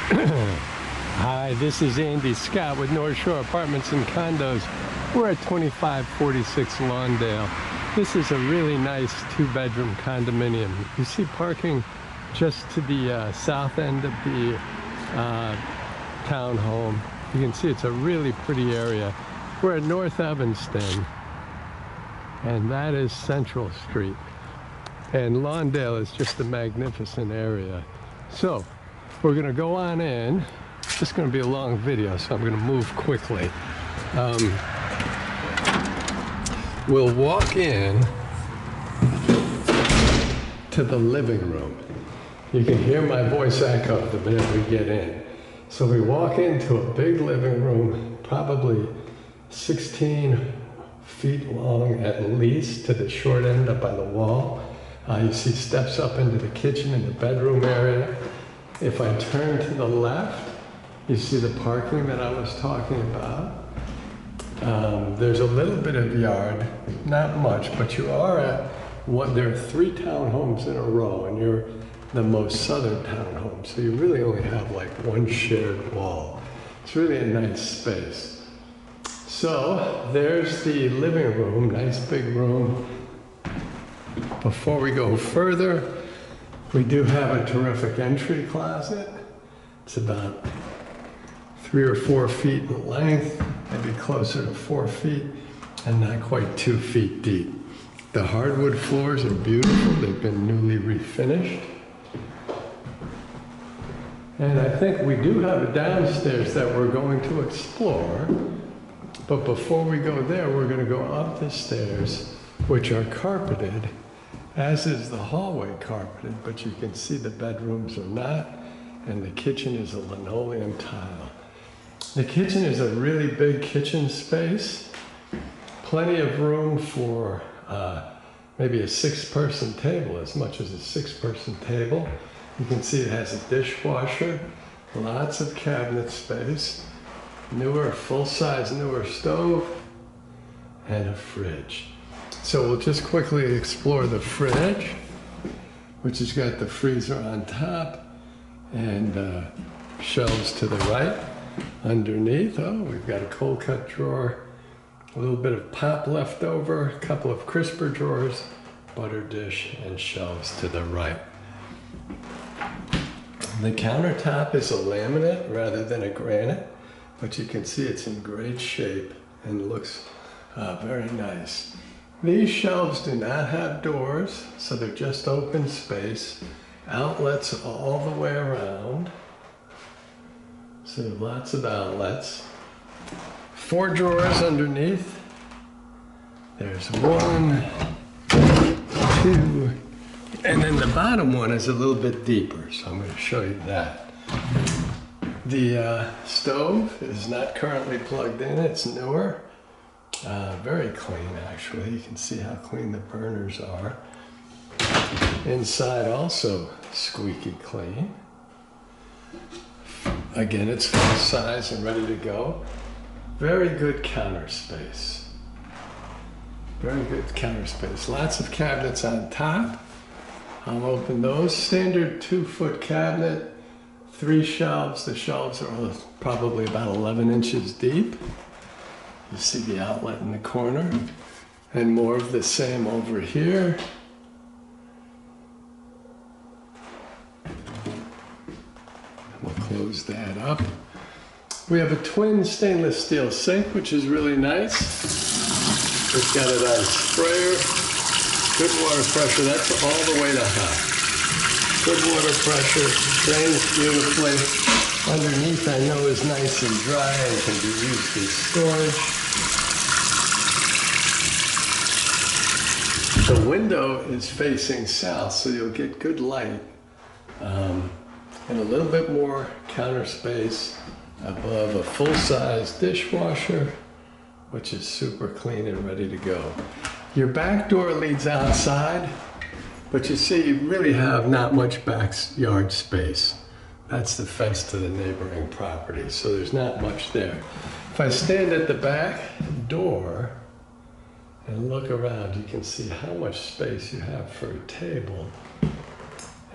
Hi, this is Andy Scott with North Shore Apartments and Condos. We're at 2546 Lawndale. This is a really nice two-bedroom condominium. You see parking just to the south end of the townhome. You can see it's a really pretty area. We're at North Evanston, and that is Central Street. And Lawndale is just a magnificent area. So, we're gonna go on in. It's gonna be a long video, so I'm gonna move quickly. We'll walk in to the living room. You can hear my voice echo the minute we get in. So we walk into a big living room, probably 16 feet long at least, to the short end up by the wall. You see steps up into the kitchen and the bedroom area. If I turn to the left, you see the parking that I was talking about. There's a little bit of yard, not much, but you are at there are 3 townhomes in a row, and you're the most southern townhome, so you really only have like one shared wall. It's really a nice space. So there's the living room, nice big room. Before we go further, we do have a terrific entry closet. It's about 3 or 4 feet in length, maybe closer to 4 feet, and not quite 2 feet deep. The hardwood floors are beautiful. They've been newly refinished. And I think we do have a downstairs that we're going to explore. But before we go there, we're going to go up the stairs, which are carpeted, as is the hallway carpeted, but you can see the bedrooms are not, and the kitchen is a linoleum tile. The kitchen is a really big kitchen space, plenty of room for maybe a 6-person table, as much as a 6-person table. You can see it has a dishwasher, lots of cabinet space, full-size newer stove, and a fridge. So we'll just quickly explore the fridge, which has got the freezer on top and shelves to the right. Underneath, we've got a cold cut drawer, a little bit of pop left over, a couple of crisper drawers, butter dish, and shelves to the right. The countertop is a laminate rather than a granite, but you can see it's in great shape and looks very nice. These shelves do not have doors, so they're just open space. Outlets all the way around. So lots of outlets. 4 drawers underneath. There's 1, 2, and then the bottom one is a little bit deeper, so I'm going to show you that. The stove is not currently plugged in, it's newer. Very clean, actually. You can see how clean the burners are. Inside also squeaky clean. Again, it's full size and ready to go. Very good counter space. Very good counter space. Lots of cabinets on top. I'll open those. Standard 2-foot cabinet, 3 shelves. The shelves are probably about 11 inches deep. You see the outlet in the corner, and more of the same over here. We'll close that up. We have a twin stainless steel sink, which is really nice. We've got it on sprayer, good water pressure, that's all the way to hot. Good water pressure, drains beautifully. Underneath I know is nice and dry and can be used as storage. The window is facing south, so you'll get good light and a little bit more counter space above a full-size dishwasher, which is super clean and ready to go. Your back door leads outside, but you see you really have not much backyard space. That's the fence to the neighboring property, so there's not much there. If I stand at the back door and look around, you can see how much space you have for a table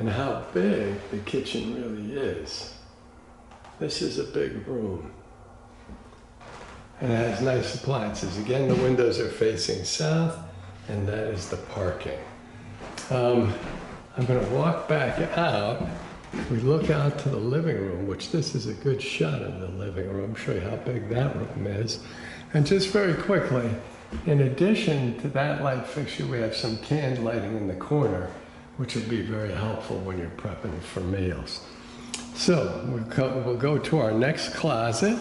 and how big the kitchen really is. This is a big room. And it has nice appliances. Again, the windows are facing south, and that is the parking. I'm going to walk back out. We look out to the living room, which this is a good shot of the living room. Show you how big that room is. And just very quickly, in addition to that light fixture, we have some canned lighting in the corner, which will be very helpful when you're prepping for meals. So we'll go to our next closet,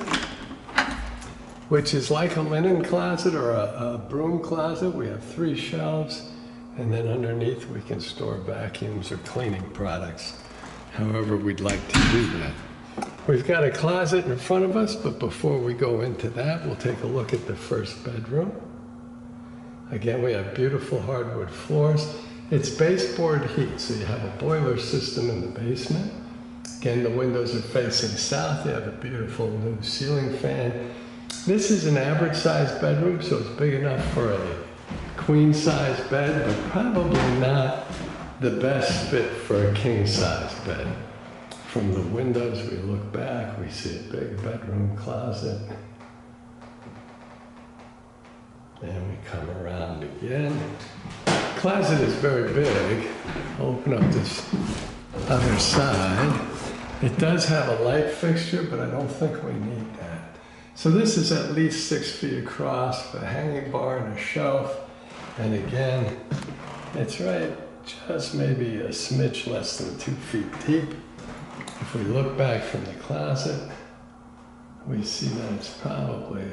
which is like a linen closet or a broom closet. We have 3 shelves, and then underneath we can store vacuums or cleaning products, however we'd like to do that. We've got a closet in front of us, but before we go into that, we'll take a look at the first bedroom. Again, we have beautiful hardwood floors. It's baseboard heat, so you have a boiler system in the basement. Again, the windows are facing south. You have a beautiful new ceiling fan. This is an average sized bedroom, so it's big enough for a queen size bed, but probably not the best fit for a king size bed. From the windows, we look back, we see a big bedroom closet. And we come around again. Closet is very big. I'll open up this other side. It does have a light fixture, but I don't think we need that. So this is at least 6 feet across, with a hanging bar and a shelf. And again, it's right just maybe a smidge less than 2 feet deep. If we look back from the closet, we see that it's probably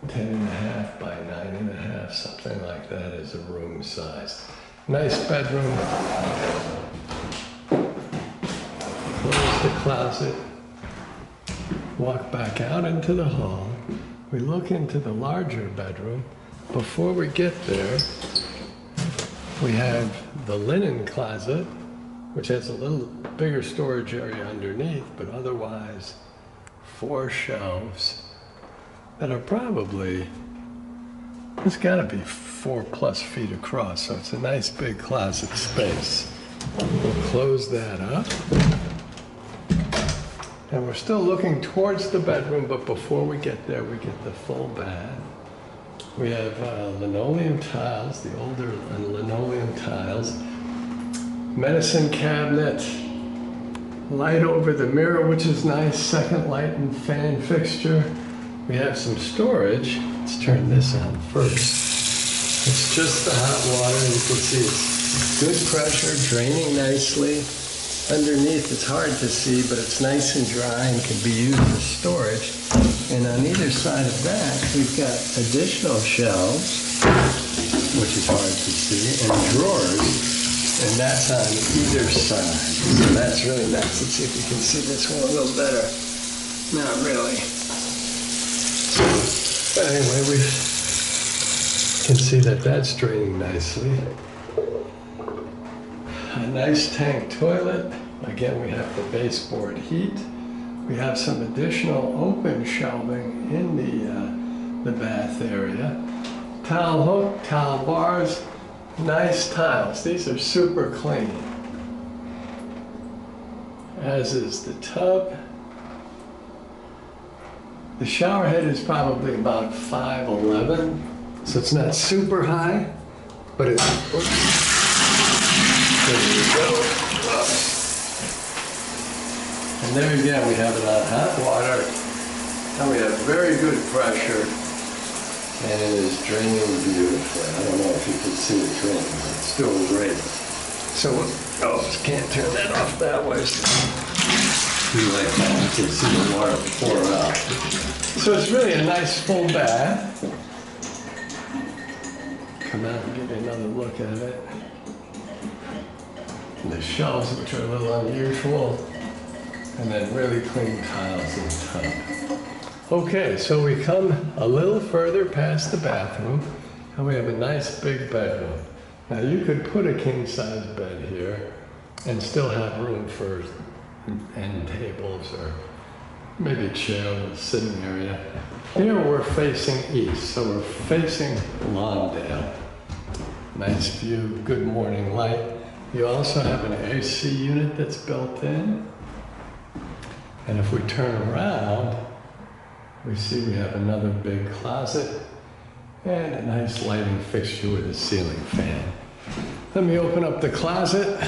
10.5 by 9.5, something like that is a room size. Nice bedroom. Close the closet. Walk back out into the hall. We look into the larger bedroom. Before we get there, we have the linen closet, which has a little bigger storage area underneath, but otherwise 4 shelves that are probably, it's got to be 4+ feet across, so it's a nice big closet space. We'll close that up. And we're still looking towards the bedroom, but before we get there, we get the full bath. We have linoleum tiles, the older linoleum tiles, medicine cabinet, light over the mirror, which is nice, second light and fan fixture. We have some storage. Let's turn this on first. It's just the hot water. You can see it's good pressure, draining nicely. Underneath, it's hard to see, but it's nice and dry and can be used for storage. And on either side of that, we've got additional shelves, which is hard to see, and drawers, and that's on either side. So that's really nice. Let's see if we can see this one a little better. Not really. But anyway, we can see that that's draining nicely. A nice tank toilet. Again, we have the baseboard heat. We have some additional open shelving in the bath area. Towel hook, towel bars, nice tiles. These are super clean. As is the tub. The shower head is probably about 5'11", so it's not super high, but it's, oops. There we go. And there again, we have it on hot water, and we have very good pressure, and it is draining beautifully. I don't know if you can see it draining, but it's doing great. So, oh, can't turn that off that way. Like that, you can see the water pour out. So it's really a nice full bath. Come out and get another look at it. And the shelves, which are a little unusual, and then really clean tiles in the tub. Okay, so we come a little further past the bathroom, and we have a nice big bedroom. Now you could put a king-size bed here and still have room for end tables or maybe a chair with a sitting area. Here we're facing east, so we're facing Lawndale. Nice view, good morning light. You also have an AC unit that's built in. And if we turn around, we see we have another big closet and a nice lighting fixture with a ceiling fan. Let me open up the closet.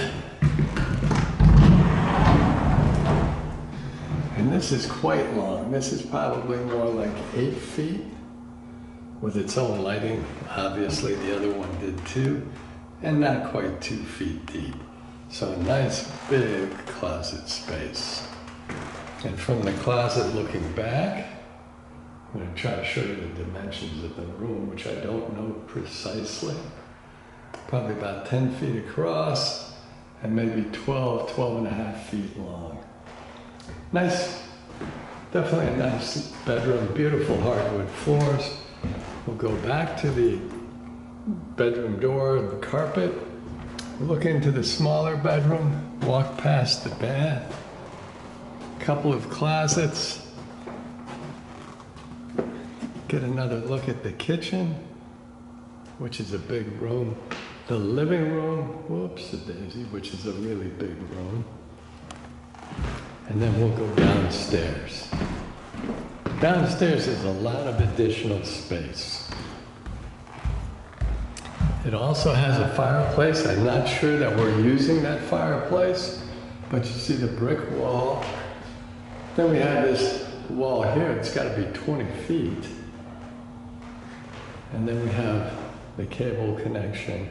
And this is quite long. This is probably more like 8 feet with its own lighting. Obviously the other one did too, and not quite 2 feet deep. So a nice big closet space. And from the closet looking back, I'm going to try to show you the dimensions of the room, which I don't know precisely. Probably about 10 feet across and maybe 12 and a half feet long. Nice, definitely a nice bedroom, beautiful hardwood floors. We'll go back to the bedroom door, the carpet, look into the smaller bedroom, walk past the bath, couple of closets, get another look at the kitchen, which is a big room, the living room, whoops-a-daisy, which is a really big room, and then we'll go downstairs. Downstairs is a lot of additional space. It also has a fireplace. I'm not sure that we're using that fireplace, but you see the brick wall. Then we have this wall here. It's got to be 20 feet. And then we have the cable connection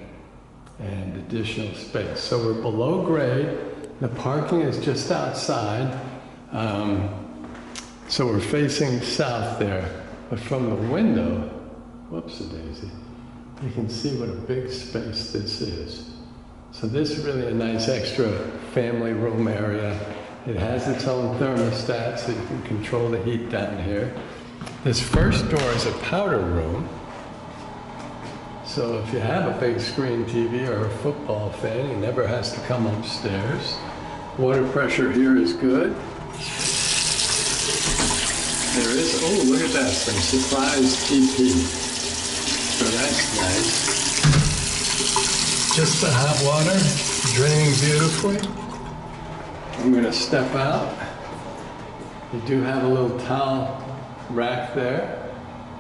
and additional space. So we're below grade. The parking is just outside. So we're facing south there. But from the window, whoops-a-daisy, you can see what a big space this is. So this is really a nice extra family room area. It has its own thermostat, so you can control the heat down here. This first door is a powder room. So if you have a big screen TV or a football fan, he never has to come upstairs. Water pressure here is good. There is, oh, look at that, some surprise TP. So that's nice. Just the hot water, draining beautifully. I'm going to step out. You do have a little towel rack there.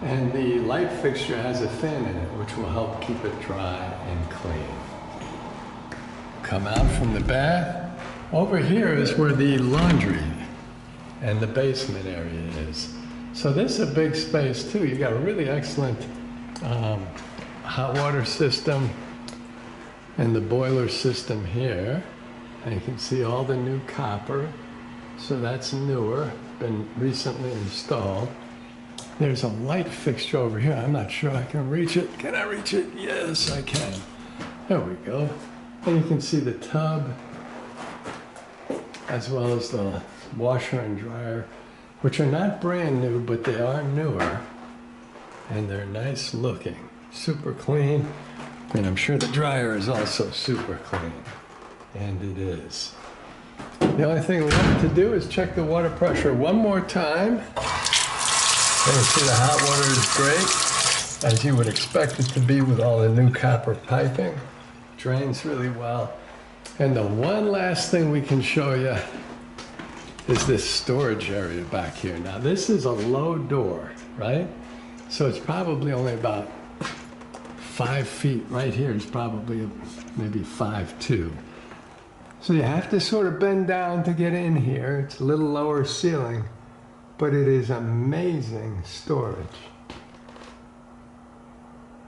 And the light fixture has a fan in it, which will help keep it dry and clean. Come out from the bath. Over here is where the laundry and the basement area is. So this is a big space too. You got a really excellent hot water system and the boiler system here. And you can see all the new copper. So that's newer, been recently installed. There's a light fixture over here. I'm not sure I can reach it. Can I reach it? Yes, I can. There we go. And you can see the tub, as well as the washer and dryer, which are not brand new, but they are newer. And they're nice looking, super clean. And I'm sure the dryer is also super clean. And it is. The only thing we have to do is check the water pressure one more time. And you see the hot water is great, as you would expect it to be with all the new copper piping. Drains really well. And the one last thing we can show you is this storage area back here. Now this is a low door, right? So it's probably only about 5 feet. Right here is probably maybe 5'2". So you have to sort of bend down to get in here. It's a little lower ceiling. But it is amazing storage.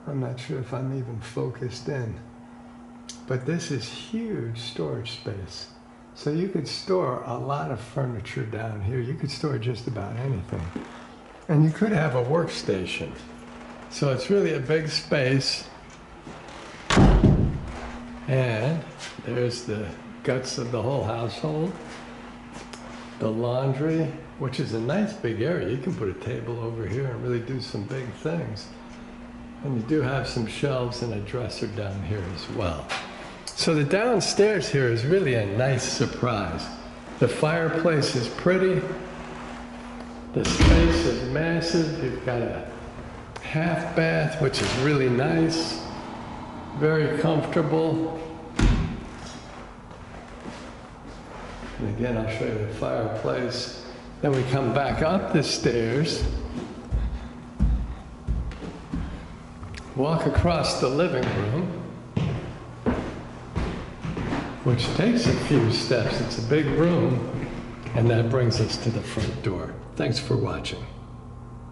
I'm not sure if I'm even focused in. But this is huge storage space. So you could store a lot of furniture down here. You could store just about anything. And you could have a workstation. So it's really a big space. And there's the guts of the whole household. The laundry, which is a nice big area. You can put a table over here and really do some big things. And you do have some shelves and a dresser down here as well. So the downstairs here is really a nice surprise. The fireplace is pretty. The space is massive. You've got a half bath, which is really nice. Very comfortable. And again, I'll show you the fireplace. Then we come back up the stairs, walk across the living room, which takes a few steps. It's a big room, and that brings us to the front door. Thanks for watching.